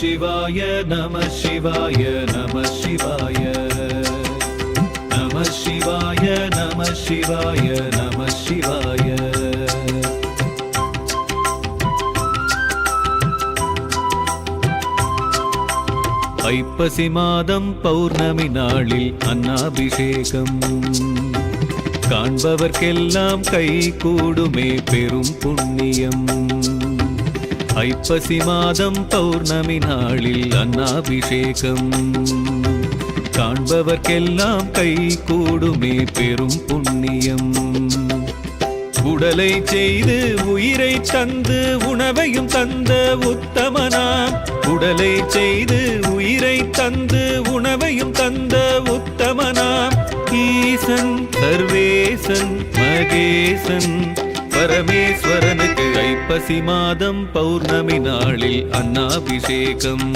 சிவாய நம சிவாய நம சிவாய நம சிவாய நம சிவாய நம சிவாய. ஐப்பசி மாதம் பௌர்ணமி நாளில் அன்னாபிஷேகம் காண்பவர்க்கெல்லாம் கை கூடுமே பெரும் புண்ணியம். ஐப்பசி மாதம் பௌர்ணமி நாளில் அன்னாபிஷேகம் காண்பவர்க்கெல்லாம் கை கூடுமே பெரும் புண்ணியம். உடலை செய்து உயிரை தந்து உணவையும் தந்த உத்தமனாம். உடலை செய்து உயிரை தந்து உணவையும் தந்த உத்தமனாம். ஈசன் சர்வேசன் மகேசன் பரமேஸ்வரனுக்கு ஐப்பசி மாதம் பௌர்ணமி நாளில் அன்னாபிஷேகம்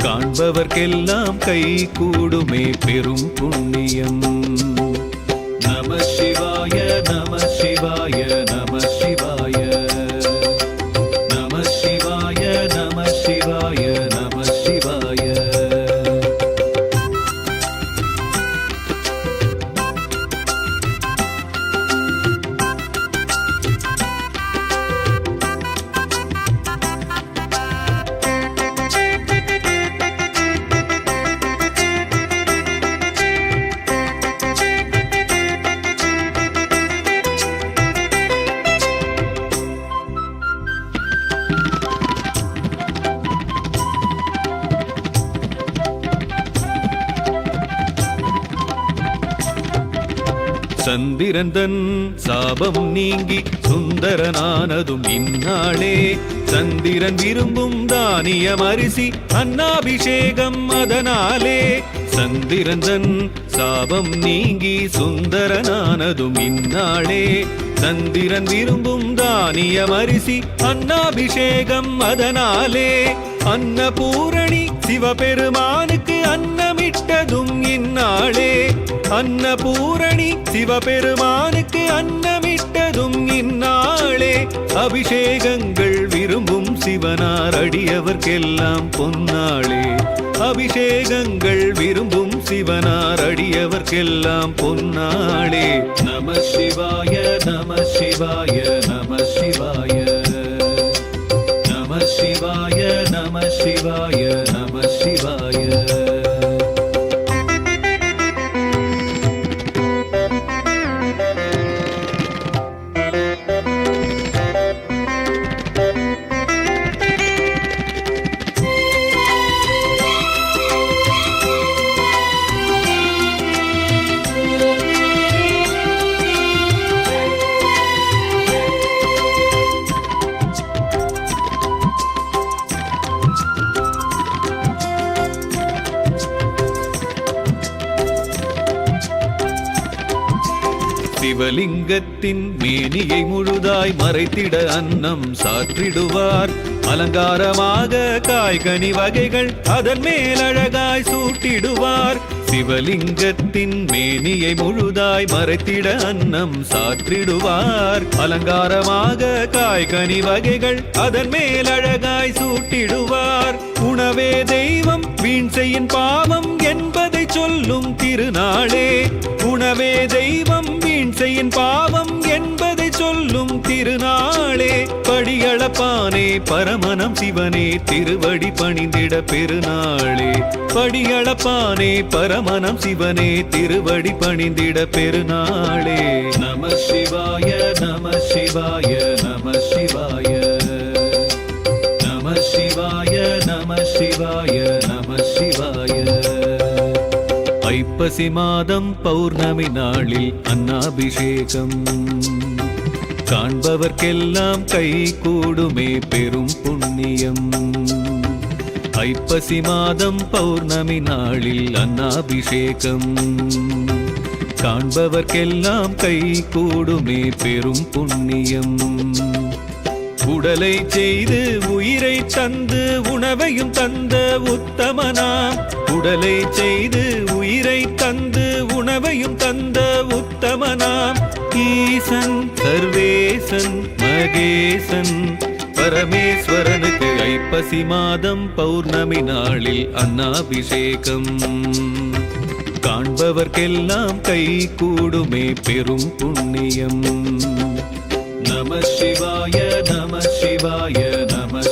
காண்பவர்க்கெல்லாம் கை கூடுமே பெரும் புண்ணியம். நம சிவாய நம சிவாய நம சிவாய நம சிவாய நம சிவாய நம சிவாய. சந்திரந்தன் சாபம் நீங்கி சுந்தரனானதும் இந்நாளே. சந்திரன் விரும்பும் தானியம் அரிசி அன்னாபிஷேகம் அதனாலே. சந்திரந்தன் சாபம் நீங்கி சுந்தரனானதும் இந்நாளே. சந்திரன் விரும்பும் தானியம் அரிசி அன்னாபிஷேகம் அதனாலே. அன்னபூரணி சிவபெருமானுக்கு அன்னமிட்டதும் இந்நாளே. அன்னபூரணி சிவபெருமானுக்கு அன்னமிட்டதும் இந்நாளே. அபிஷேகங்கள் விரும்பும் சிவனார் அடியவர்க்கெல்லாம் பொன்னாளே. அபிஷேகங்கள் விரும்பும் சிவனார் அடியவர்க்கெல்லாம் பொன்னாளே. நம சிவாய நம சிவாய நம சிவாய நம சிவாய நம சிவாய நம சிவாய. சிவலிங்கத்தின் மேனியை முழுதாய் மறைத்திட அன்னம் சாற்றிடுவார். அலங்காரமாக காய்கனி வகைகள் அதன் மேல் அழகாய் சூட்டிடுவார். சிவலிங்கத்தின் மேனியை முழுதாய் மறைத்திட அன்னம் சாற்றிடுவார். அலங்காரமாக காய்கனி வகைகள் அதன் மேல் அழகாய் சூட்டிடுவார். உணவே தெய்வம் வீண் செய்யின் பாவம் என்பதை சொல்லும் திருநாளே. உணவே தெய்வம் வீண் செய்யின் பாவம் என்பதை சொல்லும் திருநாளே. படியளப்பானே பரமனம் சிவனே திருவடி பணிந்திட பெருநாளே. படியளப்பானே பரமனம் சிவனே திருவடி பணிந்திட பெருநாளே. நம சிவாய நம சிவாய நம சிவாய நம சிவாய நம சிவாய நம சிவாய. ஐப்பசி மாதம் பௌர்ணமி நாளில் அன்னாபிஷேகம் காண்பவர்க்கெல்லாம் கை கூடுமே பெரும் புண்ணியம். ஐப்பசி மாதம் பௌர்ணமி நாளில் அன்னாபிஷேகம் காண்பவர்க்கெல்லாம் கை கூடுமே பெரும் புண்ணியம். உடலை செய்து உயிரை தந்து உணவையும் தந்த உத்தமனாம். உடலை செய்து உயிரை தந்து உணவையும் தந்த உத்தமனாம். ஈசன் சர்வேசன் மகேசன் பரமேஸ்வரனுக்கு ஐப்பசி மாதம் பௌர்ணமி நாளில் அன்னாபிஷேகம் காண்பவர்க்கெல்லாம் கை கூடுமே பெரும் புண்ணியம். நம சிவாய நம சிவாய நம